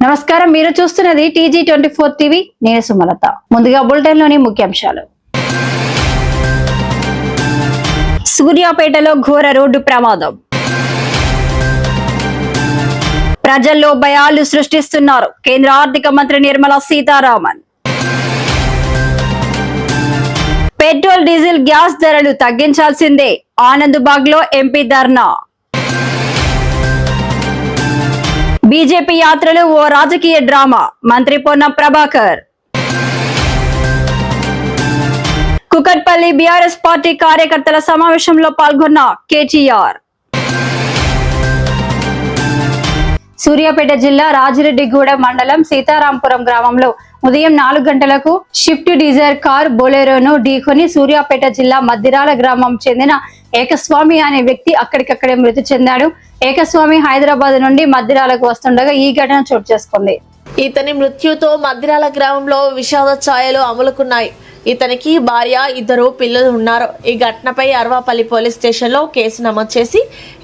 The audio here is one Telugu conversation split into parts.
నమస్కారం, మీరు చూస్తున్నది TG24 టీవీ. నేను సుమలత. ముందుగా బులెటిన్ లోని ముఖ్యాంశాలు. సూర్యాపేటలో ఘోర రోడ్డు ప్రమాదం. ప్రజల్లో భయాలు సృష్టిస్తున్నారు కేంద్ర ఆర్థిక మంత్రి Nirmala Sitharaman. Petrol diesel gas ధరలు తగ్గించాల్సిందే, ఆనందబాగ్ లో ఎంపీ ధర్నా. బీజేపీ యాత్రలు ఓ రాజకీయ డ్రామా, మంత్రి పొన్నం ప్రభాకర్. కుకట్పల్లి బీఆర్ఎస్ పార్టీ కార్యకర్తల సమావేశంలో పాల్గొన్న కేటీఆర్. సూర్యాపేట జిల్లా రాజిరెడ్డిగూడెం మండలం సీతారాంపురం గ్రామంలో ఉదయం 4 గంటలకు షిఫ్ట్ డీజర్ కార్ బొలెరోను ఢీకొని సూర్యాపేట జిల్లా మద్దిరాల గ్రామం చెందిన ఏకస్వామి అనే వ్యక్తి అక్కడికక్కడే మృతి చెందాడు. ఏకస్వామి హైదరాబాద్ నుండి మద్దిరాలకు వస్తుండగా ఈ ఘటన చోటు చేసుకుంది. ఇతని మృత్యుతో మద్దిరాల గ్రామంలో విషాద ఛాయలు అమలుకున్నాయి. ఇతనికి భార్య, 2 పిల్లలు ఉన్నారు. ఈ ఘటనపై అర్వాపల్లి పోలీస్ స్టేషన్ లో కేసు నమోదు చేసి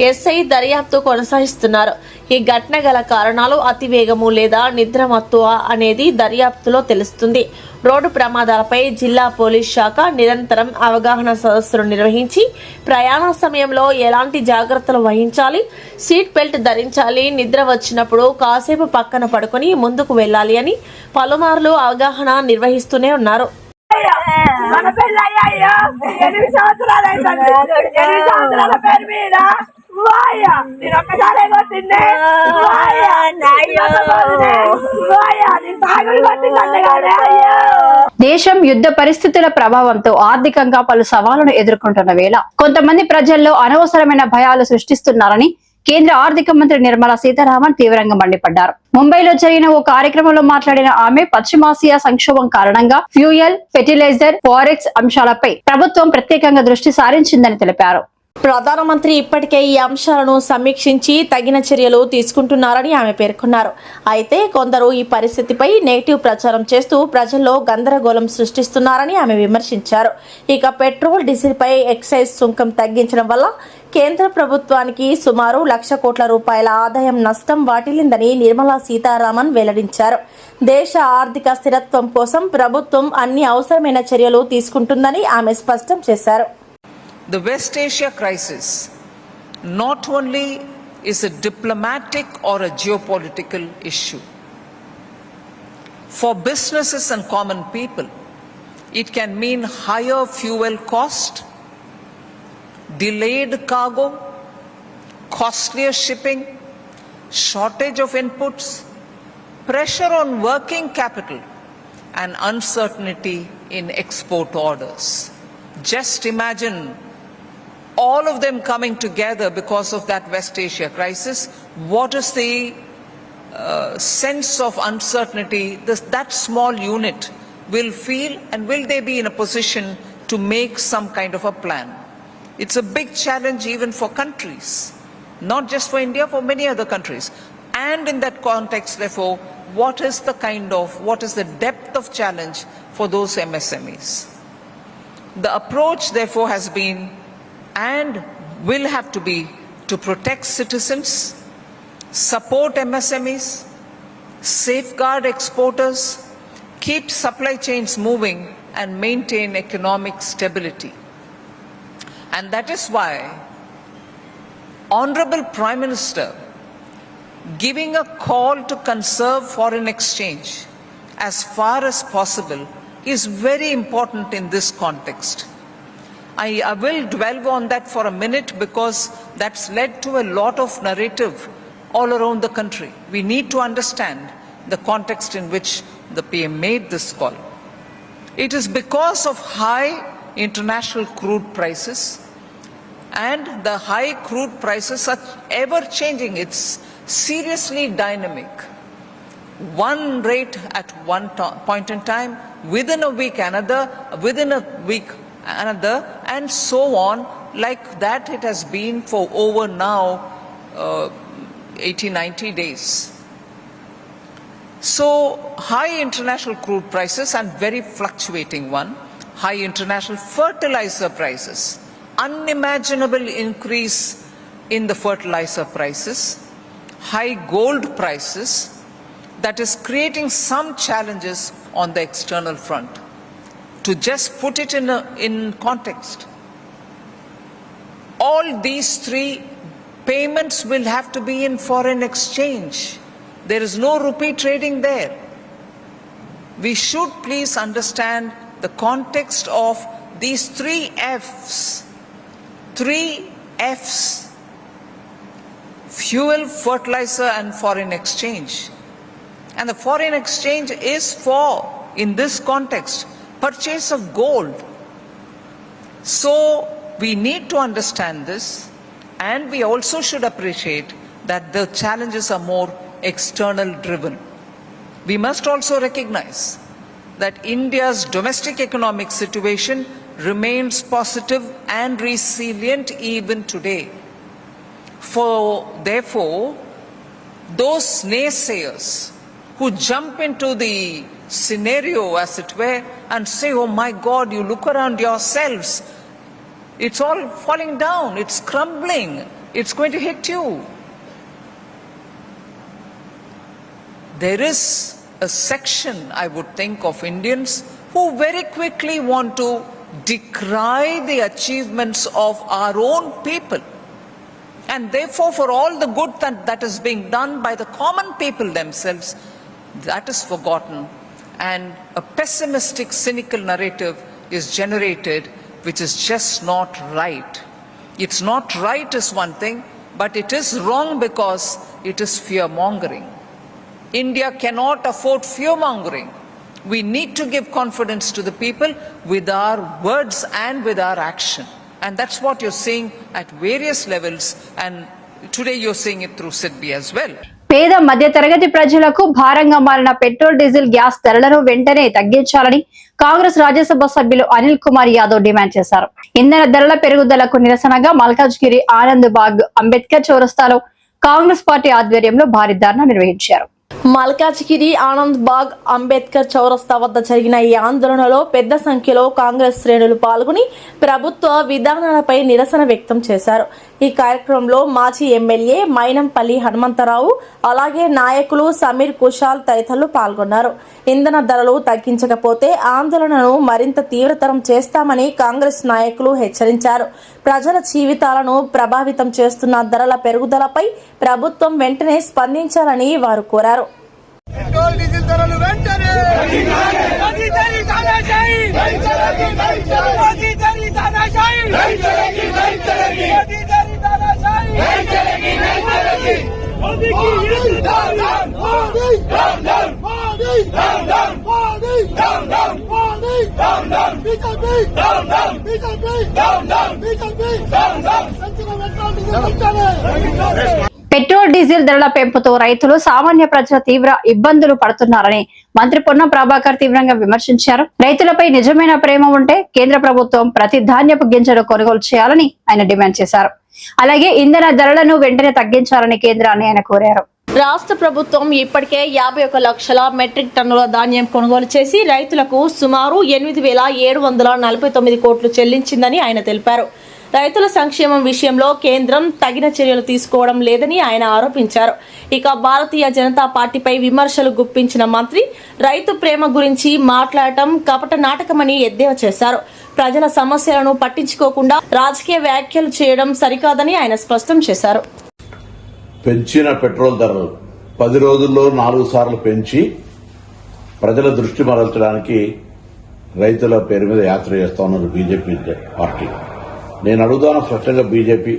ఎస్ఐ దర్యాప్తు కొనసాగిస్తున్నారు. ఈ ఘటన గల కారణాలు అతివేగము లేదా నిద్రమత్తువ అనేది దర్యాప్తులో తెలుస్తుంది. రోడ్డు ప్రమాదాలపై జిల్లా పోలీస్ శాఖ నిరంతరం అవగాహన సదస్సులు నిర్వహించి ప్రయాణ సమయంలో ఎలాంటి జాగ్రత్తలు వహించాలి, సీట్ బెల్ట్ ధరించాలి, నిద్ర వచ్చినప్పుడు కాసేపు పక్కన పడుకొని ముందుకు వెళ్ళాలి అని పలుమార్లు అవగాహన నిర్వహిస్తూనే ఉన్నారు. మన పెళ్ళి అయ్యాయో 8 సంవత్సరాలు అవుతుంది. 8 సంవత్సరాల పేరు మీద నేను ఒక్కసారి కొట్టిండే దేశం యుద్ధ పరిస్థితుల ప్రభావంతో ఆర్థికంగా పలు సవాళ్లను ఎదుర్కొంటున్న వేళ కొంతమంది ప్రజల్లో అనవసరమైన భయాలు సృష్టిస్తున్నారని కేంద్ర ఆర్థిక మంత్రి నిర్మలా సీతారామన్ తీవ్రంగా మండిపడ్డారు. ముంబైలో జరిగిన ఓ కార్యక్రమంలో మాట్లాడిన ఆమె పశ్చిమాసియా సంక్షోభం కారణంగా ఫ్యూయల్, ఫెర్టిలైజర్, ఫారెక్స్ అంశాలపై ప్రభుత్వం ప్రత్యేకంగా దృష్టి సారించిందని తెలిపారు. ప్రధానమంత్రి ఇప్పటికే ఈ అంశాలను సమీక్షించి తగిన చర్యలు తీసుకుంటున్నారని ఆమె పేర్కొన్నారు. అయితే కొందరు ఈ పరిస్థితిపై నెగిటివ్ ప్రచారం చేస్తూ ప్రజల్లో గందరగోళం సృష్టిస్తున్నారని ఆమె విమర్శించారు. ఇక పెట్రోల్, డీజిల్ పై ఎక్సైజ్ సుంకం తగ్గించడం వల్ల కేంద్ర ప్రభుత్వానికి సుమారు 1,00,000 కోట్ల రూపాయల ఆదాయం నష్టం వాటిల్లిందని నిర్మలా సీతారామన్ వెల్లడించారు. దేశ ఆర్థిక స్థిరత్వం కోసం ప్రభుత్వం అన్ని అవసరమైన చర్యలు తీసుకుంటుందని ఆమె స్పష్టం చేశారు. The West Asia crisis not only is a diplomatic or a geopolitical issue. For businesses and common people, it can mean higher fuel cost, delayed cargo, costlier shipping, shortage of inputs, pressure on working capital, and uncertainty in export orders. Just imagine all of them coming together because of that West Asia crisis. What is the sense of uncertainty that small unit will feel, and will they be in a position to make some kind of a plan? It's a big challenge even for countries, not just for India, for many other countries. And in that context, therefore, what is the depth of challenge for those MSMEs? The approach therefore has been and will have to be to protect citizens, support MSMEs, safeguard exporters, keep supply chains moving and maintain economic stability. And that is why Honorable Prime Minister giving a call to conserve foreign exchange as far as possible is very important in this context. I will dwell on that for a minute because that's led to a lot of narrative all around the country. We need to understand the context in which the PM made this call. It is because of high international crude prices, and the high crude prices are ever changing. It's seriously dynamic. One rate at one point in time, within a week another, within a week another, and so on. Like that it has been for over now 80-90 days. So high international crude prices and very fluctuating one. High international fertilizer prices, unimaginable increase in the fertilizer prices, high gold prices, that is creating some challenges on the external front. To just put it in context, all these three payments will have to be in foreign exchange. There is no rupee trading there. We should please understand the context of these three Fs. Three Fs: fuel, fertilizer, and foreign exchange. And the foreign exchange is for, in this context, purchase of gold. So we need to understand this, and we also should appreciate that the challenges are more external driven. We must also recognize that India's domestic economic situation remains positive and resilient even today. Therefore, those naysayers who jump into the scenario, as it were, and say, oh my God, you look around yourselves, it's all falling down, it's crumbling, it's going to hit you. There is a section, I would think, of Indians who very quickly want to decry the achievements of our own people. And therefore, for all the good that is being done by the common people themselves, that is forgotten. And a pessimistic, cynical narrative is generated, which is just not right. It's not right is one thing, but it is wrong because it is fear-mongering. India cannot afford fear-mongering. We need to give confidence to the people with our words and with our action. And that's what you're seeing at various levels, and today you're seeing it through SIDBI as well. పేద మధ్య తరగతి ప్రజలకు భారంగా మారిన పెట్రోల్ డీజిల్ గ్యాస్ ధరలను వెంటనే తగ్గించాలని కాంగ్రెస్ రాజ్యసభ సభ్యులు అనిల్ కుమార్ యాదవ్ డిమాండ్ చేశారు. ఇంధన ధరల పెరుగుదలకు నిరసనగా మల్కాజ్గిరి ఆనంద్ బాగ్ అంబేద్కర్ చౌరస్తాలో కాంగ్రెస్ పార్టీ ఆధ్వర్యంలో భారీ ధర్నా నిర్వహించారు. మల్కాజ్గిరి ఆనంద్ బాగ్ అంబేద్కర్ చౌరస్తా వద్ద జరిగిన ఈ ఆందోళనలో పెద్ద సంఖ్యలో కాంగ్రెస్ శ్రేణులు పాల్గొని ప్రభుత్వ విధానాలపై నిరసన వ్యక్తం చేశారు. ఈ కార్యక్రమంలో మాజీ ఎమ్మెల్యే మైనంపల్లి హనుమంతరావు, అలాగే నాయకులు సమీర్ కుషాల్ తదితరులు పాల్గొన్నారు. ఇంధన ధరలు తగ్గించకపోతే ఆందోళనను మరింత తీవ్రతరం చేస్తామని కాంగ్రెస్ నాయకులు హెచ్చరించారు. ప్రజల జీవితాలను ప్రభావితం చేస్తున్న ధరల పెరుగుదలపై ప్రభుత్వం వెంటనే స్పందించాలని వారు కోరారు. పెట్రోల్ డీజిల్ ధరలు వెంటనే పెట్రోల్ డీజిల్ ధరల పెంపుతో రైతులు సామాన్య ప్రజల తీవ్ర ఇబ్బందులు పడుతున్నారని మంత్రి పొన్నం ప్రభాకర్ తీవ్రంగా విమర్శించారు. రైతులపై నిజమైన ప్రేమ ఉంటే కేంద్ర ప్రభుత్వం ప్రతి ధాన్యపు గింజలు కొనుగోలు చేయాలని ఆయన డిమాండ్ చేశారు. అలాగే ఇంధన ధరలను వెంటనే తగ్గించాలని కేంద్రాన్ని ఆయన కోరారు. రాష్ట్ర ప్రభుత్వం ఇప్పటికే 51 లక్షల మెట్రిక్ టన్నుల ధాన్యం కొనుగోలు చేసి రైతులకు సుమారు 8,749 కోట్లు చెల్లించిందని ఆయన తెలిపారు. రైతుల సంక్షేమం విషయంలో కేంద్రం తగిన చర్యలు తీసుకోవడం లేదని ఆయన ఆరోపించారు. ఇక భారతీయ జనతా పార్టీపై విమర్శలు గుప్పించిన మంత్రి రైతు ప్రేమ గురించి మాట్లాడటం కపట నాటకమని ఎద్దేవా చేశారు. ప్రజల సమస్యలను పట్టించుకోకుండా రాజకీయ వ్యాఖ్యలు చేయడం సరికాదని ఆయన స్పష్టం చేశారు. పెంచిన పెట్రోల్ ధరలు 10 రోజుల్లో 4 సార్లు పెంచి ప్రజల దృష్టి మరల్చడానికి రైతుల పేరు మీద యాత్ర చేస్తా ఉన్నారు బీజేపీ పార్టీ. నేను అడుగుతాను స్పష్టంగా, బీజేపీ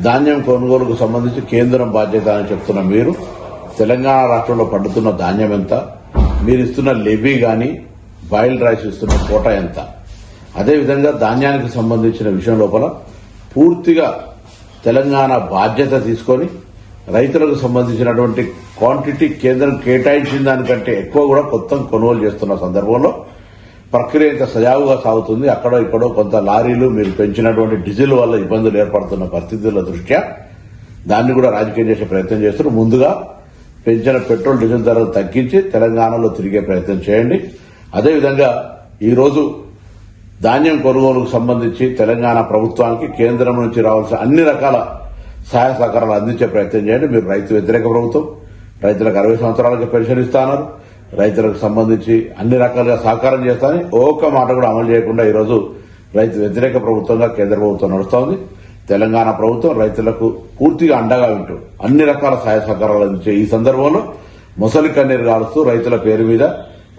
ధాన్యం కొనుగోలుకు సంబంధించి కేంద్రం బాధ్యత అని చెప్తున్న మీరు తెలంగాణ రాష్ట్రంలో పండుతున్న ధాన్యం ఎంత, మీరు ఇస్తున్న లెవీ గాని బాయిల్డ్ రైస్ ఇస్తున్న కోటా ఎంత, అదేవిధంగా ధాన్యానికి సంబంధించిన విషయం లోపల పూర్తిగా తెలంగాణ బాధ్యత తీసుకొని రైతులకు సంబంధించినటువంటి క్వాంటిటీ కేంద్రం కేటాయించిన దానికంటే ఎక్కువ కూడా కొత్త కొనుగోలు చేస్తున్న సందర్భంలో ప్రక్రియ ఇంత సజావుగా సాగుతుంది. అక్కడో ఇక్కడో కొంత లారీలు మీరు పెంచినటువంటి డీజిల్ వల్ల ఇబ్బందులు ఏర్పడుతున్న పరిస్థితుల దృష్ట్యా దాన్ని కూడా రాజకీయం చేసే ప్రయత్నం చేస్తున్నారు. ముందుగా పెంచిన పెట్రోల్ డీజిల్ ధరలు తగ్గించి తెలంగాణలో తిరిగే ప్రయత్నం చేయండి. అదేవిధంగా ఈరోజు ధాన్యం కొనుగోలుకు సంబంధించి తెలంగాణ ప్రభుత్వానికి కేంద్రం నుంచి రావాల్సిన అన్ని రకాల సహాయ సహకారాలు అందించే ప్రయత్నం చేయండి. మీరు రైతు వ్యతిరేక ప్రభుత్వం, రైతులకు 60 సంవత్సరాలకి పెన్షన్ ఇస్తాన్నారు, రైతులకు సంబంధించి అన్ని రకాలుగా సహకారం చేస్తానని ఒక్క మాట కూడా అమలు చేయకుండా ఈరోజు రైతు వ్యతిరేక ప్రభుత్వంగా కేంద్ర ప్రభుత్వం నడుస్తోంది. తెలంగాణ ప్రభుత్వం రైతులకు పూర్తిగా అండగా ఉంటూ అన్ని రకాల సహాయ సహకారాలు అందించే ఈ సందర్భంలో ముసలి కన్నీరు కాలుస్తూ రైతుల పేరు మీద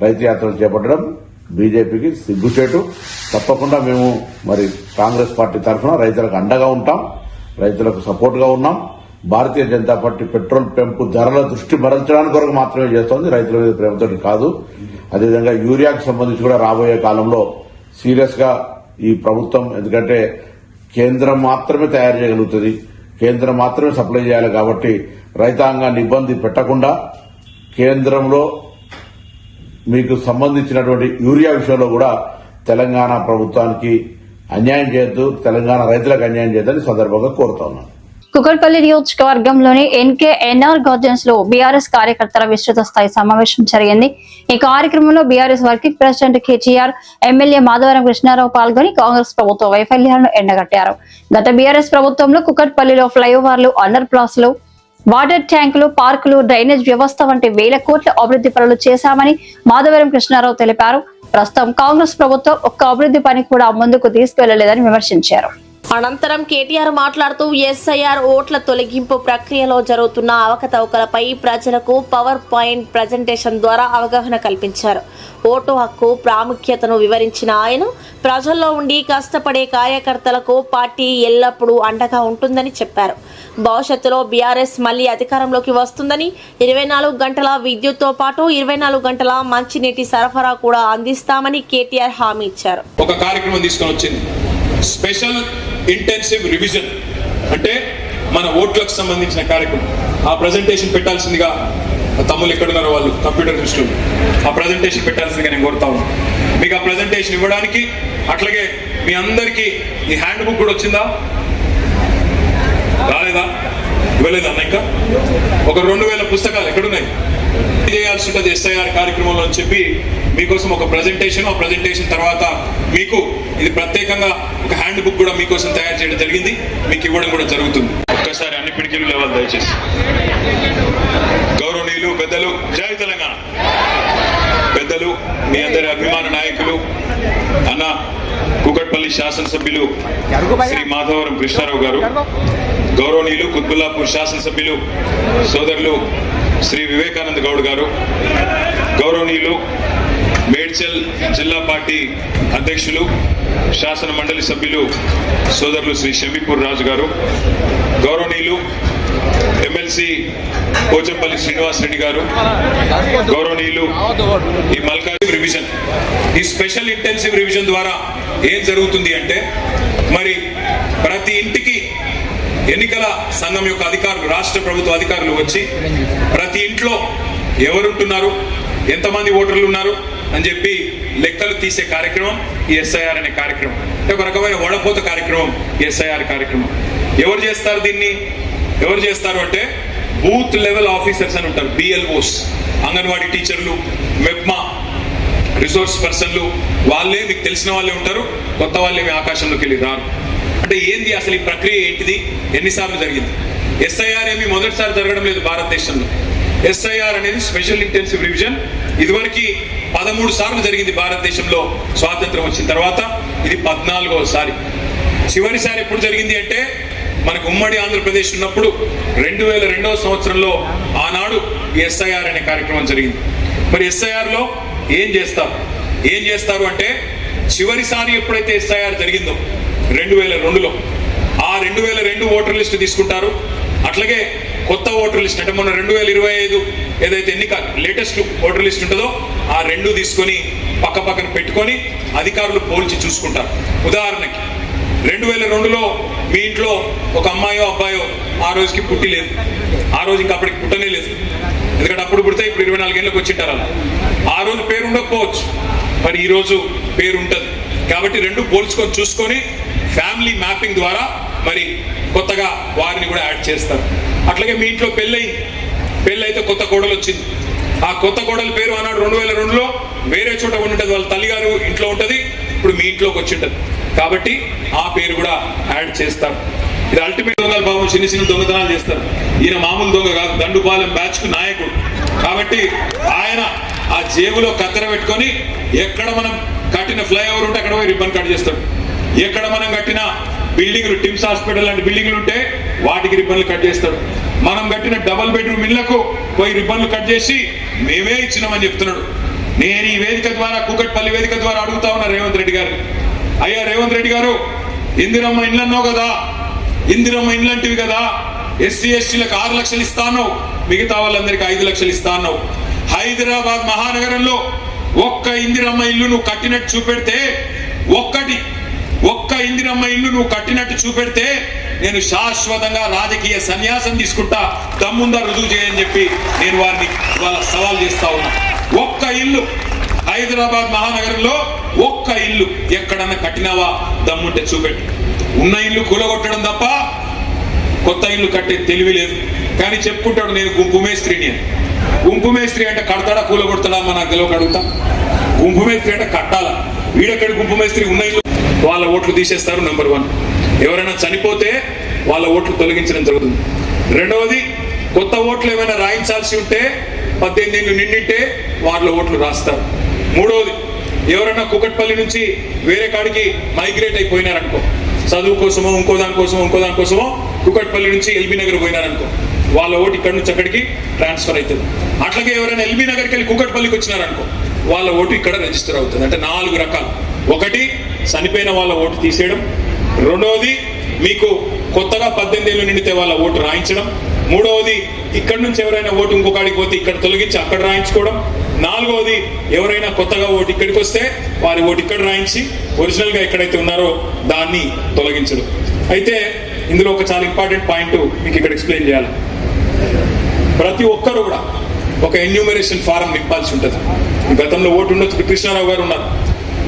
రైతు యాత్రలు చేపట్టడం బీజేపీకి సిగ్గుచేటు. తప్పకుండా మేము మరి కాంగ్రెస్ పార్టీ తరఫున రైతులకు అండగా ఉంటాం, రైతులకు సపోర్ట్ గా ఉన్నాం. భారతీయ జనతా పార్టీ పెట్రోల్ పెంపు ధరల దృష్టి మరల్చడానికి కొరకు మాత్రమే చేస్తోంది, రైతుల మీద ప్రేమతో కాదు. అదేవిధంగా యూరియాకు సంబంధించి కూడా రాబోయే కాలంలో సీరియస్ గా ఈ ప్రభుత్వం, ఎందుకంటే కేంద్రం మాత్రమే తయారు చేయగలుగుతుంది, కేంద్రం మాత్రమే సప్లై చేయాలి కాబట్టి రైతాంగాన్ని ఇబ్బంది పెట్టకుండా కేంద్రంలో మీకు సంబంధించినటువంటి యూరియా విషయంలో కూడా తెలంగాణ ప్రభుత్వానికి అన్యాయం చేయొద్దు, తెలంగాణ రైతులకు అన్యాయం చేయొద్దని సందర్భంగా కోరుతా ఉన్నాను. కుకట్పల్లి నియోజకవర్గంలోని ఎన్ఆర్ గార్డెన్స్ లో బీఆర్ఎస్ కార్యకర్తల విస్తృత స్థాయి సమావేశం జరిగింది. ఈ కార్యక్రమంలో BRS working president KTR, MLA Madhavaram Krishna Rao పాల్గొని కాంగ్రెస్ ప్రభుత్వ వైఫల్యాలను ఎండగట్టారు. గత బీఆర్ఎస్ ప్రభుత్వంలో కుకట్పల్లిలో ఫ్లైఓవర్లు, అండర్ పాస్లు, వాటర్ ట్యాంకులు, పార్కులు, డ్రైనేజ్ వ్యవస్థ వంటి వేల కోట్ల అభివృద్ధి పనులు చేశామని మాధవరం కృష్ణారావు తెలిపారు. ప్రస్తుతం కాంగ్రెస్ ప్రభుత్వం ఒక్క అభివృద్ధి పని కూడా ముందుకు తీసుకెళ్లలేదని విమర్శించారు. అనంతరం కేటీఆర్ మాట్లాడుతూ ఎస్ఐఆర్ ఓట్ల తొలగింపు ప్రక్రియలో జరుగుతున్న అవకతవకలపై ప్రజలకు పవర్ పాయింట్ ప్రజెంటేషన్ ద్వారా అవగాహన కల్పించారు. ఓటు హక్కు ప్రాముఖ్యతను వివరించిన ఆయన ప్రజల్లో ఉండి కష్టపడే కార్యకర్తలకు పార్టీ ఎల్లప్పుడూ అండగా ఉంటుందని చెప్పారు. భవిష్యత్తులో బీఆర్ఎస్ మళ్లీ అధికారంలోకి వస్తుందని, 24 గంటల విద్యుత్తో పాటు 24 గంటల మంచినీటి సరఫరా కూడా అందిస్తామని కేటీఆర్ హామీ ఇచ్చారు. ఒక కార్యక్రమం తీసుకొని వచ్చింది, స్పెషల్ ఇంటెన్సివ్ రివిజన్, అంటే మన ఓట్లకు సంబంధించిన కార్యక్రమం. ఆ ప్రజెంటేషన్ పెట్టాల్సిందిగా తమ్ముళ్ళు ఎక్కడున్నారో వాళ్ళు కంప్యూటర్ దృష్టిలో ఆ ప్రజెంటేషన్ పెట్టాల్సిందిగా నేను కోరుతా ఉన్నాను. మీకు ఆ ప్రజెంటేషన్ ఇవ్వడానికి, అట్లాగే మీ అందరికీ ఈ హ్యాండ్ బుక్ కూడా వచ్చిందా? రాలేదా? ఇవ్వలేదా? ఇంకా ఒక 2000 పుస్తకాలు ఎక్కడున్నాయి? చేయాల్సి ఉంటుంది ఎస్ఐఆర్ కార్యక్రమంలో అని చెప్పి మీకోసం ఒక ప్రజెంటేషన్, ఆ ప్రజెంటేషన్ తర్వాత మీకు ఇది ప్రత్యేకంగా ఒక హ్యాండ్ బుక్ కూడా మీకోసం తయారు చేయడం జరిగింది, మీకు ఇవ్వడం కూడా జరుగుతుంది. ఒక్కసారి అన్ని పిడికిలు లేవాలి దయచేసి. గౌరవనీయులు పెద్దలు, జై తెలంగాణ పెద్దలు, మీ అందరి అభిమాన నాయకులు, అన్న కూకట్పల్లి శాసనసభ్యులు శ్రీ మాధవరం కృష్ణారావు గారు, గౌరవనీయులు కుత్బుల్లాపూర్ శాసనసభ్యులు సోదరులు శ్రీ వివేకానంద గౌడ్ గారు, గౌరవనీయులు మేడ్చల్ జిల్లా పార్టీ అధ్యక్షులు శాసన మండలి సభ్యులు సోదరులు శ్రీ షమీపూర్ రాజు గారు, గౌరవనీయులు ఎమ్మెల్సీ పోచంపల్లి శ్రీనివాస్ రెడ్డి గారు, గౌరవనీయులు ఈ మల్కాజిగిరి రివిజన్, ఈ స్పెషల్ ఇంటెన్సివ్ రివిజన్ ద్వారా ఏం జరుగుతుంది అంటే, మరి ప్రతి ఇంటికి ఎన్నికల సంఘం యొక్క అధికారులు, రాష్ట్ర ప్రభుత్వ అధికారులు వచ్చి ప్రతి ఇంట్లో ఎవరుంటున్నారు, ఎంతమంది ఓటర్లు ఉన్నారు అని చెప్పి లెక్కలు తీసే కార్యక్రమం ఈ ఎస్ఐఆర్ అనే కార్యక్రమం. ఒక రకమైన వడపోత కార్యక్రమం ఎస్ఐఆర్ కార్యక్రమం. ఎవరు చేస్తారు దీన్ని? ఎవరు చేస్తారు అంటే బూత్ లెవెల్ ఆఫీసర్స్ అని ఉంటారు, బిఎల్ఓస్, అంగన్వాడీ టీచర్లు, మెప్మా రిసోర్స్ పర్సన్లు, వాళ్ళే మీకు తెలిసిన వాళ్ళే ఉంటారు, కొత్త వాళ్ళే మీ ఆకాశంలోకి వెళ్ళి రారు. అంటే ఏంది అసలు ఈ ప్రక్రియ ఏంటిది, ఎన్నిసార్లు జరిగింది? ఎస్ఐఆర్ ఏమి మొదటిసారి జరగడం లేదు భారతదేశంలో. ఎస్ఐఆర్ అనేది స్పెషల్ ఇంటెన్సివ్ రివిజన్ ఇదివరకు 13 సార్లు జరిగింది భారతదేశంలో స్వాతంత్రం వచ్చిన తర్వాత, ఇది 14వసారి. చివరిసారి ఎప్పుడు జరిగింది అంటే మనకు ఉమ్మడి ఆంధ్రప్రదేశ్ ఉన్నప్పుడు 2002వ సంవత్సరంలో ఆనాడు ఎస్ఐఆర్ అనే కార్యక్రమం జరిగింది. మరి ఎస్ఐఆర్ లో ఏం చేస్తారు అంటే, చివరిసారి ఎప్పుడైతే ఎస్ఐఆర్ జరిగిందో 2002లో ఆ 2002 ఓటర్ లిస్టు తీసుకుంటారు. అట్లాగే కొత్త ఓటర్ లిస్ట్ అంటే మొన్న 2025 ఏదైతే ఎన్నిక లేటెస్ట్ ఓటర్ లిస్ట్ ఉంటుందో ఆ 2 తీసుకొని పక్కన పెట్టుకొని అధికారులు పోల్చి చూసుకుంటారు. ఉదాహరణకి 2002లో మీ ఇంట్లో ఒక అమ్మాయో అబ్బాయో ఆ రోజుకి పుట్టి లేదు, ఆ రోజు ఇంకా అప్పటికి పుట్టనే లేదు, ఎందుకంటే అప్పుడు పుడితే ఇప్పుడు 24 ఏళ్ళకి వచ్చింటారు. అలా ఆ రోజు పేరు ఉండకపోవచ్చు, మరి ఈ రోజు పేరు ఉంటుంది. కాబట్టి 2 పోల్చుకొని చూసుకొని ఫ్యామిలీ మ్యాపింగ్ ద్వారా మరి కొత్తగా వారిని కూడా యాడ్ చేస్తారు. అట్లాగే మీ ఇంట్లో పెళ్ళైతే కొత్త కోడలు వచ్చింది, ఆ కొత్త కోడల పేరు ఆనాడు 2002లో వేరే చోట ఉంటుంది, వాళ్ళ తల్లిగారు ఇంట్లో ఉంటుంది, ఇప్పుడు మీ ఇంట్లోకి వచ్చి ఉంటుంది, కాబట్టి ఆ పేరు కూడా యాడ్ చేస్తారు. ఇది అల్టిమేట్ దొంగల బాబు చిన్న దొంగతనాలు చేస్తారు. ఈయన మామూలు దొంగ కాదు, దండుపాలెం బ్యాచ్ కు నాయకుడు. నాయకుడు. కాబట్టి ఆయన ఆ జేబులో కత్తెర పెట్టుకొని ఎక్కడ మనం కట్టిన ఫ్లైఓవర్ ఉంటే అక్కడ పోయి రిబ్బన్ కట్ చేస్తాడు. ఎక్కడ మనం కట్టిన బిల్డింగ్లు, టిమ్స్ హాస్పిటల్ లాంటి బిల్డింగ్లు ఉంటే వాటికి రిబ్బన్లు కట్ చేస్తాడు. మనం కట్టిన డబుల్ బెడ్రూమ్ ఇళ్లకు పోయి రిబ్బన్లు కట్ చేసి మేమే ఇచ్చినామని చెప్తున్నాడు. నేను ఈ వేదిక ద్వారా, కూకట్పల్లి వేదిక ద్వారా అడుగుతా ఉన్నా రేవంత్ రెడ్డి గారు, అయ్యా రేవంత్ రెడ్డి గారు, ఇందిరమ్మ ఇండ్లు అన్నావు కదా, ఇందిరమ్మ ఇండ్లంటివి కదా, ఎస్సీ ఎస్టీలకు 6 లక్షలు ఇస్తాను, మిగతా వాళ్ళందరికీ 5 లక్షలు ఇస్తాను. హైదరాబాద్ మహానగరంలో ఒక్క ఇందిరమ్మ ఇల్లు నువ్వు కట్టినట్టు చూపెడితే, ఒక్క ఇందిరమ్మ ఇల్లు నువ్వు కట్టినట్టు చూపెడితే నేను శాశ్వతంగా రాజకీయ సన్యాసం తీసుకుంటా, దమ్ముందా రుజువు చేయని చెప్పి నేను వారిని ఇవాళ సవాల్ చేస్తా ఉన్నా. ఒక్క ఇల్లు హైదరాబాద్ మహానగరంలో ఒక్క ఇల్లు ఎక్కడన్నా కట్టినావా దమ్ముంటే చూపెట్టు. ఉన్న ఇల్లు కూలగొట్టడం తప్ప కొత్త ఇల్లు కట్టే తెలివి లేదు. కానీ చెప్పుకుంటాడు నేను గుంపు మేస్త్రిని అని. గుంపు మేస్త్రి అంటే కడతాడా కూలగొడతాడా మన గెలవక అడుగుతా. గుంపు మేస్త్రి అంటే కట్టాలా. వీడెక్కడి గుంపు మేస్త్రి? ఉన్న ఇల్లు వాళ్ళ ఓట్లు తీసేస్తారు. నెంబర్ 1. ఎవరైనా చనిపోతే వాళ్ళ ఓట్లు తొలగించడం జరుగుతుంది. రెండవది, కొత్త ఓట్లు ఏమైనా రాయించాల్సి ఉంటే 18 ఏళ్ళు నిండింటే వాళ్ళ ఓట్లు రాస్తారు. మూడవది, ఎవరైనా కూకట్పల్లి నుంచి వేరే కాడికి మైగ్రేట్ అయిపోయినారనుకో, చదువు కోసమో ఇంకో దానికోసమో కూకట్పల్లి నుంచి ఎల్బీ నగర్ పోయినారనుకో, వాళ్ళ ఓటు ఇక్కడ నుంచి అక్కడికి ట్రాన్స్ఫర్ అవుతుంది. అట్లాగే ఎవరైనా ఎల్బీ నగర్కి వెళ్ళి కూకట్పల్లికి వచ్చినారనుకో, వాళ్ళ ఓటు ఇక్కడ రిజిస్టర్ అవుతుంది. అంటే 4 రకాలు. ఒకటి, చనిపోయిన వాళ్ళ ఓటు తీసేయడం. రెండవది, మీకు కొత్తగా 18 ఏళ్ళు నిండితే వాళ్ళ ఓటు రాయించడం. మూడవది, ఇక్కడ నుంచి ఎవరైనా ఓటు ఇంకొకడికి పోతే ఇక్కడ తొలగించి అక్కడ రాయించుకోవడం. నాలుగవది, ఎవరైనా కొత్తగా ఓటు ఇక్కడికి వస్తే వారి ఓటు ఇక్కడ రాయించి ఒరిజినల్ గా ఎక్కడైతే ఉన్నారో దాన్ని తొలగించడం. అయితే ఇందులో ఒక చాలా ఇంపార్టెంట్ పాయింట్ మీకు ఇక్కడ ఎక్స్ప్లెయిన్ చేయాలి. ప్రతి ఒక్కరు కూడా ఒక ఎన్యూమరేషన్ ఫారం నింపాల్సి ఉంటుంది. గతంలో ఓటు ఉండొచ్చు. కృష్ణారావు గారు ఉన్నారు.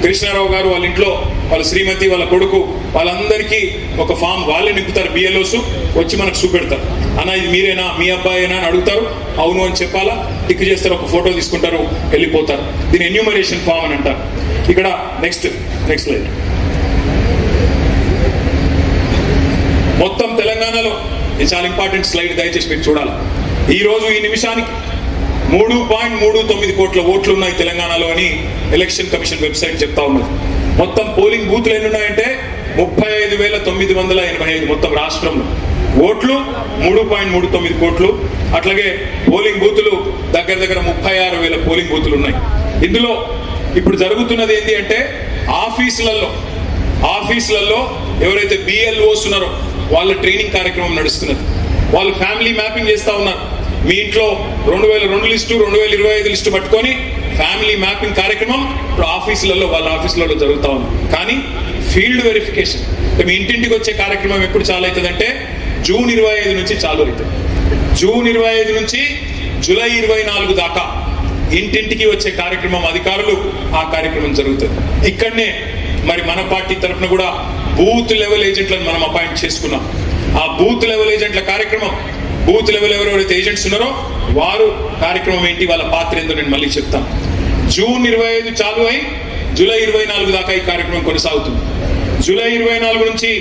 కృష్ణారావు గారు వాళ్ళ ఇంట్లో వాళ్ళ శ్రీమతి, వాళ్ళ కొడుకు, వాళ్ళందరికీ ఒక ఫామ్ వాళ్ళే నింపుతారు. బిఎల్ఓస్ వచ్చి మనకు చూపెడతారు. అన్న ఇది మీరేనా, మీ అబ్బాయేనా అని అడుగుతారు. అవును అని చెప్పాలా, టిక్ చేస్తారు, ఒక ఫోటో తీసుకుంటారు, వెళ్ళిపోతారు. దీని ఎన్యూమరేషన్ ఫామ్ అని అంటారు. ఇక్కడ నెక్స్ట్ స్లైడ్. మొత్తం తెలంగాణలో ఇది చాలా ఇంపార్టెంట్ స్లైడ్, దయచేసి మీరు చూడాలి. ఈ రోజు ఈ నిమిషానికి 3.39 కోట్ల ఓట్లు ఉన్నాయి తెలంగాణలో అని ఎలక్షన్ కమిషన్ వెబ్సైట్ చెప్తా ఉన్నది. మొత్తం పోలింగ్ బూత్లు ఎన్ని ఉన్నాయంటే 35,985 మొత్తం రాష్ట్రంలో. ఓట్లు 3.39 కోట్లు. అట్లాగే పోలింగ్ బూతులు దగ్గర 36,000 పోలింగ్ బూతులు ఉన్నాయి. ఇందులో ఇప్పుడు జరుగుతున్నది ఏంటి అంటే ఆఫీసులలో ఎవరైతే బిఎల్ఓస్ ఉన్నారో వాళ్ళ ట్రైనింగ్ కార్యక్రమం నడుస్తున్నది. వాళ్ళు ఫ్యామిలీ మ్యాపింగ్ చేస్తా ఉన్నారు. మీ ఇంట్లో 2002 లిస్టు, 2025 లిస్టు పట్టుకొని ఫ్యామిలీ మ్యాపింగ్ కార్యక్రమం ఇప్పుడు వాళ్ళ ఆఫీసులలో జరుగుతూ ఉంది. కానీ ఫీల్డ్ వెరిఫికేషన్ మీ ఇంటింటికి వచ్చే కార్యక్రమం ఎప్పుడు చాలు అవుతుందంటే జూన్ 25 నుంచి చాలు అవుతుంది. జూన్ 25 నుంచి జూలై 24 దాకా ఇంటింటికి వచ్చే కార్యక్రమం, అధికారులు ఆ కార్యక్రమం జరుగుతుంది. ఇక్కడనే మరి మన పార్టీ తరఫున కూడా బూత్ లెవెల్ ఏజెంట్లను మనం అపాయింట్ చేసుకున్నాం. ఆ బూత్ లెవెల్ ఏజెంట్ల కార్యక్రమం, బూత్ లెవెల్ ఎవరైతే ఏజెంట్స్ ఉన్నారో వారు కార్యక్రమం ఏంటి, వాళ్ళ పాత్ర ఏంటో నేను మళ్ళీ చెప్తాను. జూన్ 25 చాలు అయి జూలై 24 దాకా ఈ కార్యక్రమం కొనసాగుతుంది. జూలై 24 నుంచి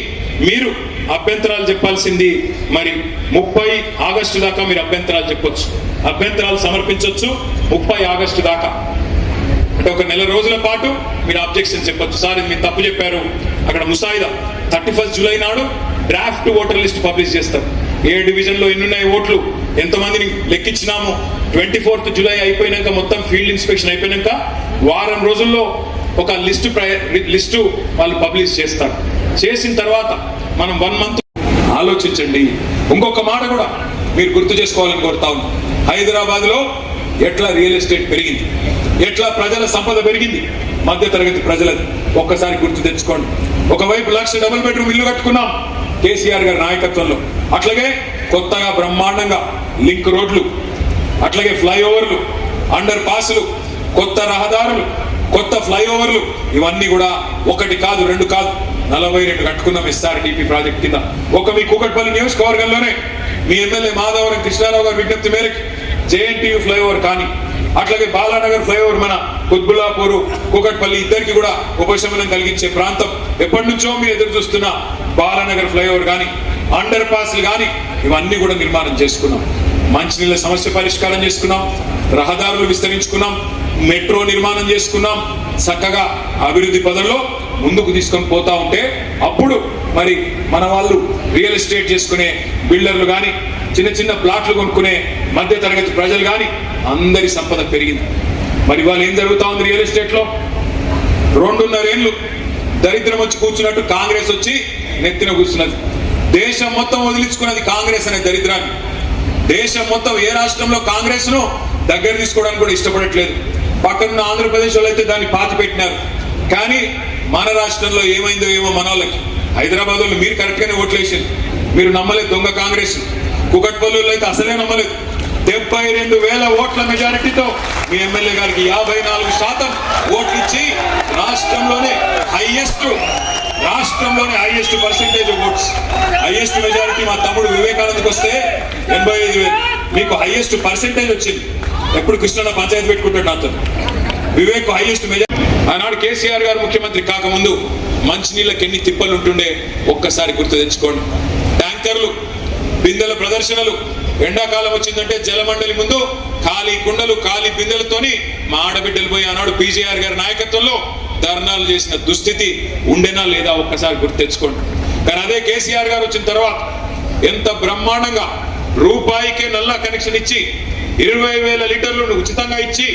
మీరు అభ్యంతరాలు చెప్పాల్సింది మరి 30 ఆగస్టు దాకా మీరు అభ్యంతరాలు చెప్పొచ్చు, అభ్యంతరాలు సమర్పించవచ్చు 30 ఆగస్టు దాకా. అంటే ఒక నెల రోజుల పాటు మీరు అబ్జెక్షన్ చెప్పొచ్చు. సార్ ఇది మీరు తప్పు చెప్పారు. అక్కడ ముసాయిదా 31 జూలై నాడు డ్రాఫ్ట్ ఓటర్ లిస్ట్ పబ్లిష్ చేస్తారు. ఏ డివిజన్ లో ఎన్నున్నాయి ఓట్లు, ఎంతమందిని లెక్కించినాము. 24th జూలై అయిపోయినాక, మొత్తం ఫీల్డ్ ఇన్స్పెక్షన్ అయిపోయినాక వారం రోజుల్లో ఒక లిస్టు వాళ్ళు పబ్లిష్ చేస్తారు. చేసిన తర్వాత మనం 1 మంత్ ఆలోచించండి. ఇంకొక మాట కూడా మీరు గుర్తు చేసుకోవాలని కోరుతా ఉన్నాం. హైదరాబాద్ లో ఎట్లా రియల్ ఎస్టేట్ పెరిగింది, ఎట్లా ప్రజల సంపద పెరిగింది, మధ్య తరగతి ప్రజలది ఒక్కసారి గుర్తు తెచ్చుకోండి. ఒకవైపు 1,00,000 డబుల్ బెడ్రూమ్ ఇల్లు కట్టుకున్నాం కేసీఆర్ గారి నాయకత్వంలో. అట్లాగే కొత్తగా బ్రహ్మాండంగా లింక్ రోడ్లు, అట్లాగే ఫ్లైఓవర్లు, అండర్ పాస్లు, కొత్త రహదారులు, కొత్త ఫ్లైఓవర్లు, ఇవన్నీ కూడా 1 కాదు 2 కాదు 42 కట్టుకున్నాం ఎస్ఆర్డిపి ప్రాజెక్ట్ కింద. మీ కూకట్పల్లి నియోజకవర్గంలోనే మీ ఎమ్మెల్యే మాధవరం కృష్ణారావు గారి విజ్ఞప్తి మేరకు జేఎన్టీయూ ఫ్లైఓవర్ కానీ, అట్లాగే బాలానగర్ ఫ్లైఓవర్ మన కుత్బుల్లాపూర్ కూకట్పల్లి ఇద్దరికి కూడా ఉపశమనం కలిగించే ప్రాంతం, ఎప్పటి నుంచో మీరు ఎదురు చూస్తున్న బాలానగర్ ఫ్లైఓవర్ కానీ, అండర్ పాస్లు కానీ, ఇవన్నీ కూడా నిర్మాణం చేసుకున్నాం. మంచినీళ్ళ సమస్య పరిష్కారం చేసుకున్నాం, రహదారులు విస్తరించుకున్నాం, మెట్రో నిర్మాణం చేసుకున్నాం, చక్కగా అభివృద్ధి పదంలో ముందుకు తీసుకొని పోతా ఉంటే అప్పుడు మరి మన వాళ్ళు రియల్ ఎస్టేట్ చేసుకునే బిల్డర్లు కానీ, చిన్న చిన్న ప్లాట్లు కొనుక్కునే మధ్య తరగతి ప్రజలు కానీ అందరి సంపద పెరిగింది. మరి వాళ్ళు ఏం జరుగుతా ఉంది రియల్ ఎస్టేట్లో? 2.5 ఏళ్ళు దరిద్రం వచ్చి కూర్చున్నట్టు కాంగ్రెస్ వచ్చి నెత్తిన కూర్చున్నది. దేశం మొత్తం వదిలించుకున్నది కాంగ్రెస్ అనే దరిద్రాన్ని. దేశం మొత్తం ఏ రాష్ట్రంలో కాంగ్రెస్ ను దగ్గర తీసుకోవడానికి కూడా ఇష్టపడట్లేదు. పక్కనున్న ఆంధ్రప్రదేశ్ వాళ్ళు అయితే దాన్ని పాతి పెట్టినారు. కానీ మన రాష్ట్రంలో ఏమైందో ఏమో మన వాళ్ళకి. హైదరాబాద్ వాళ్ళు మీరు కరెక్ట్ గానే ఓట్లేసారు, మీరు నమ్మలేదు దొంగ కాంగ్రెస్. కుకట్పల్లిలో అయితే అసలే నమ్మలేదు. 72,000 ఓట్ల మెజారిటీతో మీ ఎమ్మెల్యే గారికి 54% ఓట్లు ఇచ్చి రాష్ట్రంలోనే highest percentage votes, highest majority మా తమ్ముడు వివేకానందకి వస్తే 85,000. మీకు హైయెస్ట్ పర్సెంటేజ్ వచ్చింది. ఎప్పుడు కృష్ణ పంచాయతీ పెట్టుకుంటాడు నాతో. Vivek highest majority. ఆనాడు కేసీఆర్ గారు ముఖ్యమంత్రి కాకముందు మంచినీళ్ళకి ఎన్ని తిప్పలు ఉంటుండే ఒక్కసారి గుర్తు తెచ్చుకోండి. ట్యాంకర్లు, బిందెల ప్రదర్శనలు, ఎండాకాలం వచ్చిందంటే జలమండలి ముందు ఖాళీ కుండలు, ఖాళీ బిందెలతోని మా ఆడబిడ్డలు పోయి ఆనాడు పీజీఆర్ గారి నాయకత్వంలో ధర్నాలు చేసిన దుస్థితి ఉండేనా లేదా ఒక్కసారి గుర్తు తెచ్చుకోండి. కానీ అదే కేసీఆర్ గారు వచ్చిన తర్వాత ఎంత బ్రహ్మాండంగా రూపాయికే నల్ల కనెక్షన్ ఇచ్చి 20,000 లీటర్లను ఉచితంగా ఇచ్చి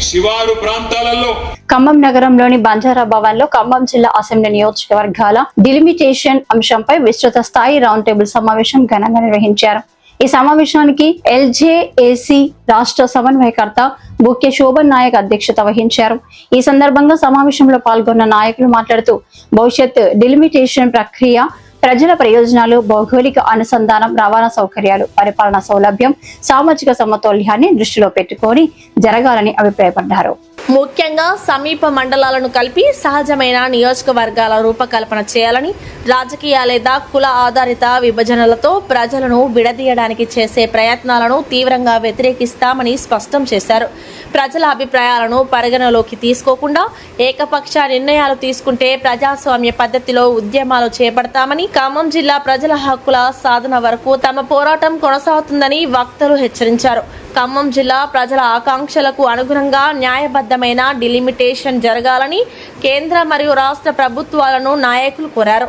శివారు ప్రాంతాలలో ఖమ్మం నగరంలోని బంజారా భవన్ లో ఖమ్మం జిల్లా అసెంబ్లీ నియోజకవర్గాల డిలిమిటేషన్ అంశంపై విస్తృత స్థాయి రౌండ్ టేబుల్ సమావేశం ఘనంగా నిర్వహించారు. ఈ సమావేశానికి ఎల్జేఏసీ రాష్ట్ర సమన్వయకర్త బుక్కే శోభన్ నాయక్ అధ్యక్షత వహించారు. ఈ సందర్భంగా సమావేశంలో పాల్గొన్న నాయకులు మాట్లాడుతూ భవిష్యత్ డిలిమిటేషన్ ప్రక్రియ ప్రజల ప్రయోజనాలు, భౌగోళిక అనుసంధానం, రవాణా సౌకర్యాలు, పరిపాలనా సౌలభ్యం, సామాజిక సమతౌల్యాన్ని దృష్టిలో పెట్టుకొని జరగాలని అభిప్రాయపడ్డారు. ముఖ్యంగా సమీప మండలాలను కలిపి సహజమైన నియోజకవర్గాల రూపకల్పన చేయాలని, రాజకీయ లేదా కుల ఆధారిత విభజనలతో ప్రజలను విడదీయడానికి చేసే ప్రయత్నాలను తీవ్రంగా వ్యతిరేకిస్తామని స్పష్టం చేశారు. ప్రజల అభిప్రాయాలను పరిగణలోకి తీసుకోకుండా ఏకపక్ష నిర్ణయాలు తీసుకుంటే ప్రజాస్వామ్య పద్ధతిలో ఉద్యమాలు చేపడతామని, ఖమ్మం జిల్లా ప్రజల హక్కుల సాధన వరకు తమ పోరాటం కొనసాగుతుందని వక్తలు హెచ్చరించారు. ఖమ్మం జిల్లా ప్రజల ఆకాంక్షలకు అనుగుణంగా న్యాయబద్ధమైన డిలిమిటేషన్ జరగాలని కేంద్ర మరియు రాష్ట్ర ప్రభుత్వాలను నాయకులు కోరారు.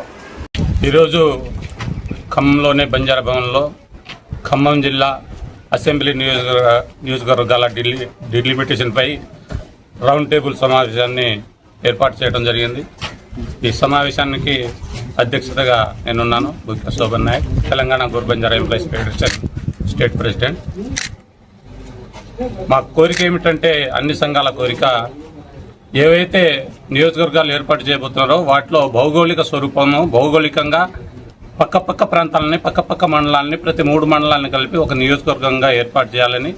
ఈరోజు ఖమ్మంలోని బంజారా భవన్లో ఖమ్మం జిల్లా అసెంబ్లీ నియోజకవర్గాల డిలిమిటేషన్పై రౌండ్ టేబుల్ సమావేశాన్ని ఏర్పాటు చేయడం జరిగింది. ఈ సమావేశానికి అధ్యక్షతగా నేనున్నాను. Bukke Shobhan Nayak, Telangana Gor Banjara employees federation state president. మా కోరిక ఏమిటంటే, అన్ని సంఘాల కోరిక, ఏవైతే నియోజకవర్గాలు ఏర్పాటు చేయబోతున్నారో వాటిలో భౌగోళిక స్వరూపము, భౌగోళికంగా పక్క ప్రాంతాలని, పక్క మండలాలని, ప్రతి 3 మండలాలను కలిపి ఒక నియోజకవర్గంగా ఏర్పాటు చేయాలని,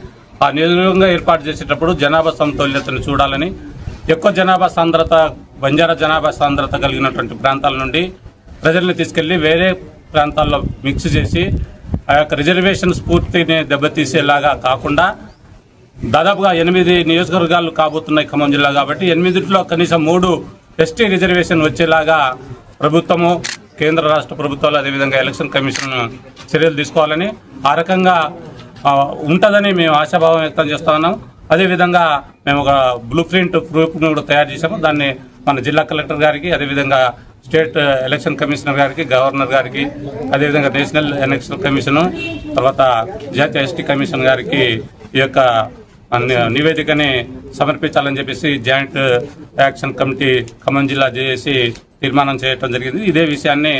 ఆ నియోజకవర్గంగా ఏర్పాటు చేసేటప్పుడు జనాభా సమతౌల్యతను చూడాలని, ఎక్కువ జనాభా సాంద్రత, బంజారా జనాభా సాంద్రత కలిగినటువంటి ప్రాంతాల నుండి ప్రజల్ని తీసుకెళ్లి వేరే ప్రాంతాల్లో మిక్స్ చేసి ఆ యొక్క రిజర్వేషన్ స్ఫూర్తిని దెబ్బతీసేలాగా కాకుండా, దాదాపుగా 8 నియోజకవర్గాలు కాబోతున్నాయి ఖమ్మం జిల్లా కాబట్టి 8లో కనీసం 3 ఎస్టీ రిజర్వేషన్ వచ్చేలాగా ప్రభుత్వము, కేంద్ర రాష్ట్ర ప్రభుత్వాలు, అదేవిధంగా ఎలక్షన్ కమిషన్ చర్యలు తీసుకోవాలని, ఆ రకంగా ఉంటుందని మేము ఆశాభావం వ్యక్తం చేస్తా ఉన్నాం. అదేవిధంగా మేము ఒక బ్లూ ప్రింట్ ప్రూఫ్ను కూడా తయారు చేశాము. దాన్ని మన జిల్లా కలెక్టర్ గారికి, అదేవిధంగా స్టేట్ ఎలక్షన్ కమిషనర్ గారికి, గవర్నర్ గారికి, అదేవిధంగా నేషనల్ ఎలక్షన్ కమిషన్, తర్వాత జాతీయ ఎస్టీ కమిషన్ గారికి ఈ యొక్క నివేదికని సమర్పించాలని చెప్పేసి జాయింట్ యాక్షన్ కమిటీ ఖమ్మం జిల్లా జేఏసీ తీర్మానం చేయడం జరిగింది. ఇదే విషయాన్ని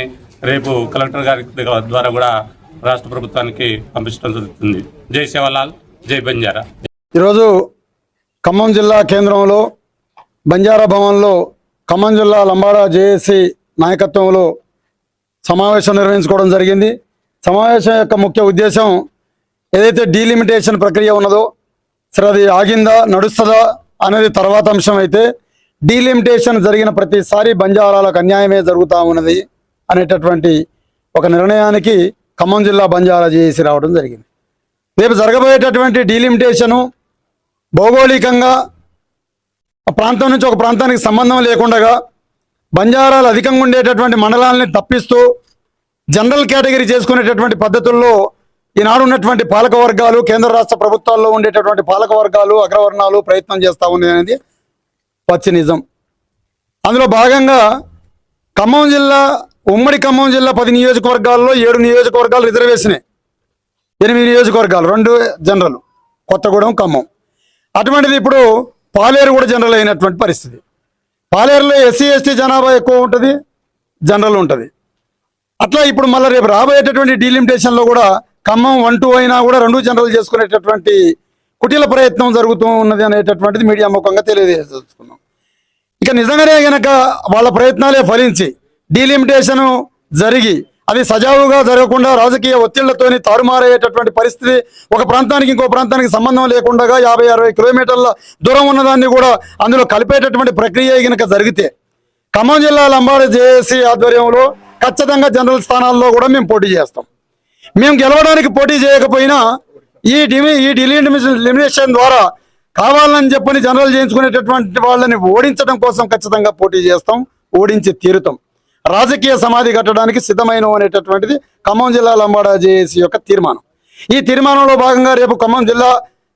రేపు కలెక్టర్ గారి ద్వారా కూడా రాష్ట్ర ప్రభుత్వానికి పంపించడం జరుగుతుంది. జై సేవలాల్, జై బంజారా. ఈరోజు ఖమ్మం జిల్లా కేంద్రంలో బంజారా భవన్లో ఖమ్మం జిల్లా లంబాడా జేఏసీ నాయకత్వంలో సమావేశం నిర్వహించుకోవడం జరిగింది. సమావేశం యొక్క ముఖ్య ఉద్దేశం, ఏదైతే డీలిమిటేషన్ ప్రక్రియ ఉన్నదో సరే అది ఆగిందా, నడుస్తుందా అనేది తర్వాత అంశం అయితే, డీలిమిటేషన్ జరిగిన ప్రతిసారి బంజారాలకు అన్యాయమే జరుగుతూ ఉన్నది అనేటటువంటి ఒక నిర్ణయానికి ఖమ్మం జిల్లా బంజారా జేఏసీ రావడం జరిగింది. రేపు జరగబోయేటటువంటి డీలిమిటేషను భౌగోళికంగా ఆ ప్రాంతం నుంచి ఒక ప్రాంతానికి సంబంధం లేకుండా బంజారాలు అధికంగా ఉండేటటువంటి మండలాలని తప్పిస్తూ జనరల్ కేటగిరీ చేసుకునేటటువంటి పద్ధతుల్లో ఈనాడు ఉన్నటువంటి పాలక వర్గాలు, కేంద్ర రాష్ట్ర ప్రభుత్వాల్లో ఉండేటటువంటి పాలక వర్గాలు, అగ్రవర్ణాలు ప్రయత్నం చేస్తూ ఉంది అనేది పచ్చి నిజం. అందులో భాగంగా ఖమ్మం జిల్లా, ఉమ్మడి ఖమ్మం జిల్లా 10 నియోజకవర్గాల్లో 7 నియోజకవర్గాలు రిజర్వేషనే, 8 నియోజకవర్గాలు, 2 జనరల్, కొత్తగూడెం, ఖమ్మం. అటువంటిది ఇప్పుడు పాలేరు కూడా జనరల్ అయినటువంటి పరిస్థితి. పాలేరులో ఎస్సీ ఎస్టీ జనాభా ఎక్కువ ఉంటుంది, జనరల్ ఉంటుంది. అట్లా ఇప్పుడు మళ్ళీ రేపు రాబోయేటటువంటి డీలిమిటేషన్లో కూడా ఖమ్మం 1, 2 అయినా కూడా 2 జనరల్ చేసుకునేటటువంటి కుటీల ప్రయత్నం జరుగుతూ ఉన్నది అనేటటువంటిది మీడియా ముఖంగా తెలియజేసుకున్నాం. ఇక నిజంగానే గనక వాళ్ళ ప్రయత్నాలే ఫలించి డీలిమిటేషన్ జరిగి అది సజావుగా జరగకుండా రాజకీయ ఒత్తిళ్లతోని తారుమారయ్యేటటువంటి పరిస్థితి, ఒక ప్రాంతానికి ఇంకో ప్రాంతానికి సంబంధం లేకుండా 50-60 కిలోమీటర్ల దూరం ఉన్నదాన్ని కూడా అందులో కలిపేటటువంటి ప్రక్రియ గనక జరిగితే ఖమ్మం జిల్లా లంబాడ జేఏసీ ఆధ్వర్యంలో ఖచ్చితంగా జనరల్ స్థానాల్లో కూడా మేము పోటీ చేస్తాం. మేము గెలవడానికి పోటీ చేయకపోయినా ఈ డీలిమిటేషన్ ద్వారా కావాలని చెప్పని జనరల్ చేయించుకునేటటువంటి వాళ్ళని ఓడించడం కోసం ఖచ్చితంగా పోటీ చేస్తాం, ఓడించి తీరుతాం. రాజకీయ సమాధి కట్టడానికి సిద్ధమైన అనేటటువంటిది ఖమ్మం జిల్లా లంబాడ జేఏసీ యొక్క తీర్మానం. ఈ తీర్మానంలో భాగంగా రేపు ఖమ్మం జిల్లా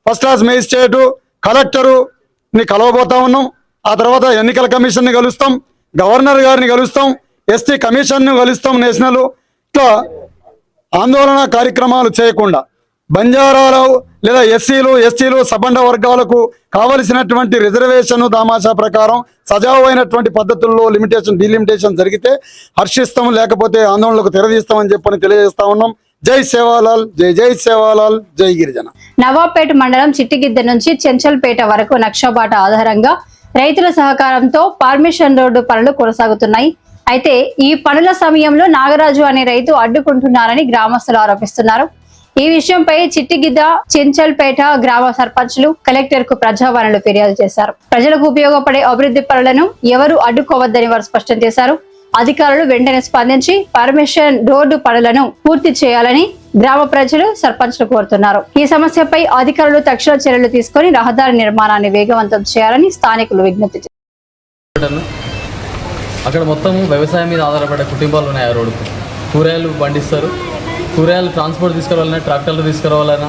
ఫస్ట్ క్లాస్ మేజిస్ట్రేటు, కలెక్టరుని కలవబోతా ఉన్నాం. ఆ తర్వాత ఎన్నికల కమిషన్ని కలుస్తాం, గవర్నర్ గారిని కలుస్తాం, ఎస్టీ కమిషన్ను కలుస్తాం, నేషనల్. ఇట్లా ఆందోళన కార్యక్రమాలు చేయకుండా బంజారాలు లేదా ఎస్సీలు, ఎస్టీలు, సబండ వర్గాలకు కావలసినటువంటి రిజర్వేషన్ దామాషా ప్రకారం సజావైనటువంటి పద్ధతుల్లో డీలిమిటేషన్ జరిగితే హర్షిస్తాం, లేకపోతే ఆందోళనలకు తెరదీస్తామని చెప్పని తెలియజేస్తా ఉన్నాం. జై సేవాలాల్, జై జై సేవాలాల్, జై గిరిజన. నవాబ్పేట మండలం చిట్టిగిద్ద నుంచి చెంచల్పేట వరకు నక్షబాట ఆధారంగా రైతుల సహకారంతో పర్మిషన్ రోడ్డు పనులు కొనసాగుతున్నాయి. అయితే ఈ పనుల సమయంలో నాగరాజు అనే రైతు అడ్డుకుంటున్నారని గ్రామస్తులు ఆరోపిస్తున్నారు. ఈ విషయంపై చిట్టిగిద్ద, చెంచల్పేట గ్రామ సర్పంచ్లు కలెక్టర్ కు ప్రజావాణిలో ఫిర్యాదు చేశారు. ప్రజలకు ఉపయోగపడే అభివృద్ధి పనులను ఎవరు అడ్డుకోవద్దని వారు స్పష్టం చేశారు. అధికారులు వెంటనే స్పందించి పర్మిషన్ రోడ్డు పనులను పూర్తి చేయాలని గ్రామ ప్రజలు సర్పంచ్లు కోరుతున్నారు. ఈ సమస్యపై అధికారులు తక్షణ చర్యలు తీసుకుని రహదారి నిర్మాణాన్ని వేగవంతం చేయాలని స్థానికులు విజ్ఞప్తి చేశారు. అక్కడ మొత్తం వ్యవసాయం మీద ఆధారపడే కుటుంబాలు ఉన్నాయి. ఆ రోడ్డుకు కూరగాయలు పండిస్తారు. కూరగాయలు ట్రాన్స్పోర్ట్ తీసుకురావాలన్నా, ట్రాక్టర్లు తీసుకురావాలన్నా,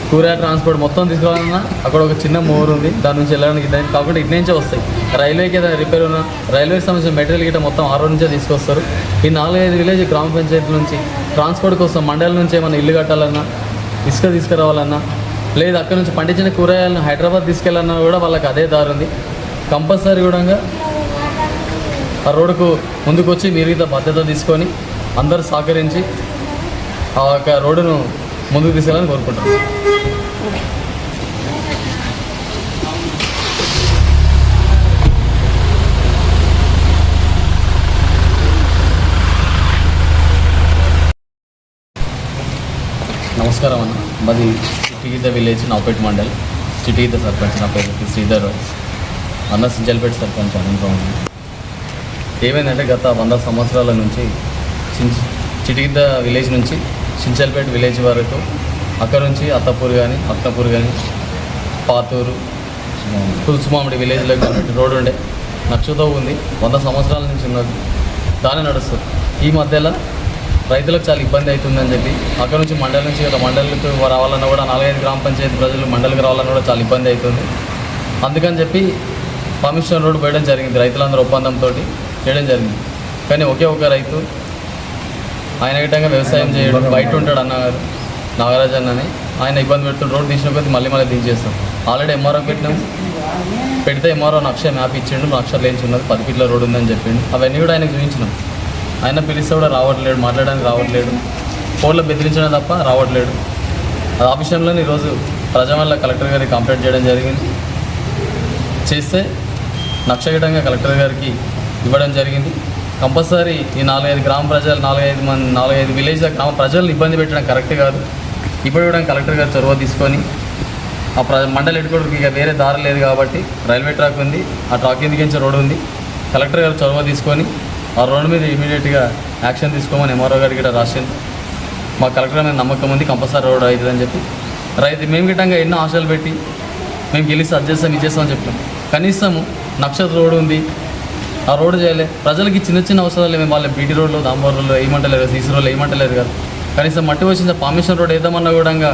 కూరగాయల ట్రాన్స్పోర్ట్ మొత్తం తీసుకురావాలన్నా అక్కడ ఒక చిన్న మోరు ఉంది, దాని నుంచి వెళ్ళడానికి కాకుండా ఇటు నుంచే వస్తాయి. రైల్వేకి ఏదైనా రిపేర్ ఉన్నా రైల్వేకి సంబంధించిన మెటీరియల్ గిట్ట మొత్తం ఆ రోడ్ నుంచే తీసుకొస్తారు. ఈ 4-5 విలేజ్ గ్రామ పంచాయతీల నుంచి ట్రాన్స్పోర్ట్ కోసం మండలం నుంచి ఏమైనా ఇల్లు కట్టాలన్నా, ఇసుక తీసుకురావాలన్నా, లేదు అక్కడ నుంచి పండించిన కూరగాయలను హైదరాబాద్ తీసుకెళ్ళాలన్నా కూడా వాళ్ళకి అదే దారి ఉంది. కంపల్సరీ కూడా ఆ రోడ్డుకు ముందుకు వచ్చి మీరు బాధ్యత తీసుకొని అందరూ సహకరించి ఆ యొక్క రోడ్డును ముందుకు తీసుకెళ్ళాలని కోరుకుంటున్నాను. నమస్కారం అన్న. మాది చిట్టిగిద్ద విలేజ్, నవాబ్పేట మండల్, చిట్టిగిద్ద సర్పంచ్. నా పేరు శ్రీధర్ అన్న, సింజల్పేట సర్పంచ్ అనుకోండి. ఏమైందంటే గత 100 సంవత్సరాల నుంచి చిట్టిగిద్ద విలేజ్ నుంచి చించల్పేట విలేజ్ వరకు, అక్కడ నుంచి అత్తపూర్ కానీ పాతూరు, తులసిమామిడి విలేజ్లోకి రోడ్డు ఉండే నక్షతో ఉంది. 100 సంవత్సరాల నుంచి ఉన్నది, దాన్ని నడుస్తుంది. ఈ మధ్యలో రైతులకు చాలా ఇబ్బంది అవుతుందని చెప్పి అక్కడ నుంచి మండలి నుంచి మండలికి రావాలన్నా కూడా 4-5 గ్రామ పంచాయతీ ప్రజలు మండలికి రావాలన్నా కూడా చాలా ఇబ్బంది అవుతుంది. అందుకని చెప్పి పర్మిషన్ రోడ్డు పోయడం జరిగింది. రైతులందరూ ఒప్పందంతో చేయడం జరిగింది. కానీ ఒకే ఒక రైతు ఆయన గిట్టంగా వ్యవసాయం చేయడం బయట ఉంటాడు అన్నగారు, నాగరాజు అన్నని. ఆయన ఇబ్బంది పెడుతుంటే రోడ్డు తీసిన కొద్దీ మళ్ళీ దించేస్తాం. ఆల్రెడీ ఎంఆర్ఓ పెట్టినాం, పెడితే ఎంఆర్ఓ నక్ష మ్యాప్ ఇచ్చిండు, నక్ష లేచి ఉన్నది, 10 ఫీట్ల రోడ్డు ఉందని చెప్పిండు. అవన్నీ కూడా ఆయనకు చూపించినాం. ఆయన పిలిస్తే కూడా రావట్లేడు, మాట్లాడడానికి రావట్లేడు, ఫోన్లో బెదిరించడం తప్ప రావట్లేడు. అది ఆ విషయంలో ఈరోజు ప్రజావాణిలో కలెక్టర్ గారికి కంప్లైంట్ చేయడం జరిగింది. చేస్తే నక్షగిటంగా కలెక్టర్ గారికి ఇవ్వడం జరిగింది. కంపల్సరీ ఈ 4-5 గ్రామ ప్రజలు 4-5 విలేజ్ల గ్రామ ప్రజలను ఇబ్బంది పెట్టడం కరెక్ట్ కాదు. ఇప్పుడు కూడా కలెక్టర్ గారు చొరవ తీసుకొని ఆ మండలి ఎట్టుకోవడానికి ఇక వేరే దారి లేదు కాబట్టి రైల్వే ట్రాక్ ఉంది, ఆ ట్రాక్ కిందకించే రోడ్డు ఉంది. కలెక్టర్ గారు చొరవ తీసుకొని ఆ రోడ్డు మీద ఇమీడియట్గా యాక్షన్ తీసుకోమని ఎంఆర్ఓ గారికి కూడా రాసింది. మా కలెక్టర్ మీద నమ్మకం ఉంది, కంపల్సరీ రోడ్డు అవుతుందని చెప్పి. మేము గిట్టంగా ఎన్నో ఆశలు పెట్టి మేము గెలిస్తే అది చేస్తాం, ఇది చేస్తామని చెప్తాం. కనీసం నక్షత్ర రోడ్డు ఉంది, ఆ రోడ్డు చేయలే. ప్రజలకి చిన్న అవసరాలు మేము వాళ్ళ బీటీ రోడ్లు, దాంబర్ రోడ్లు వేయమంటలేరు, సీసీ రోడ్లు వేయమంటలేరు కదా. కనీసం మట్టి వచ్చిన పర్మిషన్ రోడ్ వేద్దామన్నా కూడా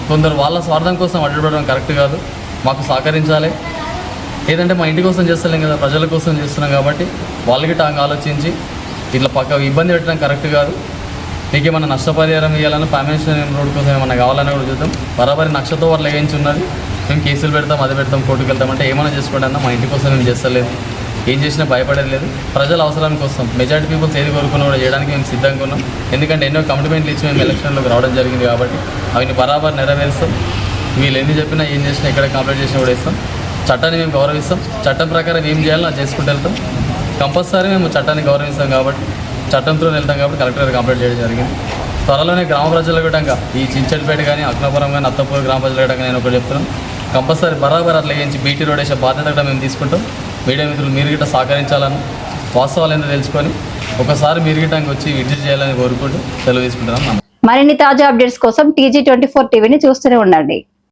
కొందరు వాళ్ళ స్వార్థం కోసం అడ్డుపడడం కరెక్ట్ కాదు. మాకు సహకరించాలి. ఏదంటే మా ఇంటి కోసం చేస్తలేం కదా, ప్రజల కోసం చేస్తున్నాం కాబట్టి వాళ్ళకి టాంగ్ ఆలోచించి ఇట్లా పక్క ఇబ్బంది పెట్టడం కరెక్ట్ కాదు. మీకు ఏమైనా నష్టపరిహారం ఇవ్వాలన్నా పర్మిషన్ రోడ్ కోసం ఏమైనా కావాలని కూడా చూద్దాం. బరాబరి నక్షతో వాళ్ళు వేయించి ఉన్నది. మేము కేసులు పెడతాం, అది పెడతాం, కోర్టుకు వెళ్తామంటే ఏమైనా చేసుకోండి అన్న, మా ఇంటి కోసం మేము చేస్తలేదు. ఏం చేసినా భయపడేది లేదు. ప్రజల అవసరానికి కోసం మెజారిటీ పీపుల్స్ ఏది కోరుకున్నా కూడా చేయడానికి మేము సిద్ధంగా ఉన్నాం. ఎందుకంటే ఎన్నో కమిట్మెంట్లు ఇచ్చి మేము ఎలక్షన్లోకి రావడం జరిగింది కాబట్టి అవి బరాబర్ నెరవేరుస్తాం. వీళ్ళు ఎన్ని చెప్పినా ఏం చేసినా ఎక్కడ కంప్లైంట్ చేసినా కూడా ఇస్తాం. చట్టాన్ని మేము గౌరవిస్తాం. చట్టం ప్రకారం ఏం చేయాలో అది చేసుకుంటూ వెళ్తాం. కంపల్సరీ మేము చట్టాన్ని గౌరవిస్తాం కాబట్టి చట్టంతో వెళ్తాం కాబట్టి కలెక్టర్ కంప్లైంట్ చేయడం జరిగింది. త్వరలోనే గ్రామ ప్రజల విధంగా ఈ చించడిపేట కానీ అక్నాపురం కానీ అత్తపూర్ గ్రామ ప్రజల విధంగా నేను ఒకటి చెప్తున్నాను. కంపల్సరీ బరాబర్ అట్లా వేయించి బీటీ రోడ్ వేసే బాధ్యత కూడా మేము తీసుకుంటాం. మీడియా మిత్రులు మీరు గిట్ట సహకరించాలని, వాస్తవాలు ఏంటో తెలుసుకొని ఒకసారి మీరు గిట్టంగా వచ్చి విజిట్ చేయాలని కోరుకుంటూ సెలవు తీసుకుంటున్నాం. మరిన్ని తాజా అప్డేట్స్ కోసం TG24 టీవీని చూస్తూనే ఉండండి.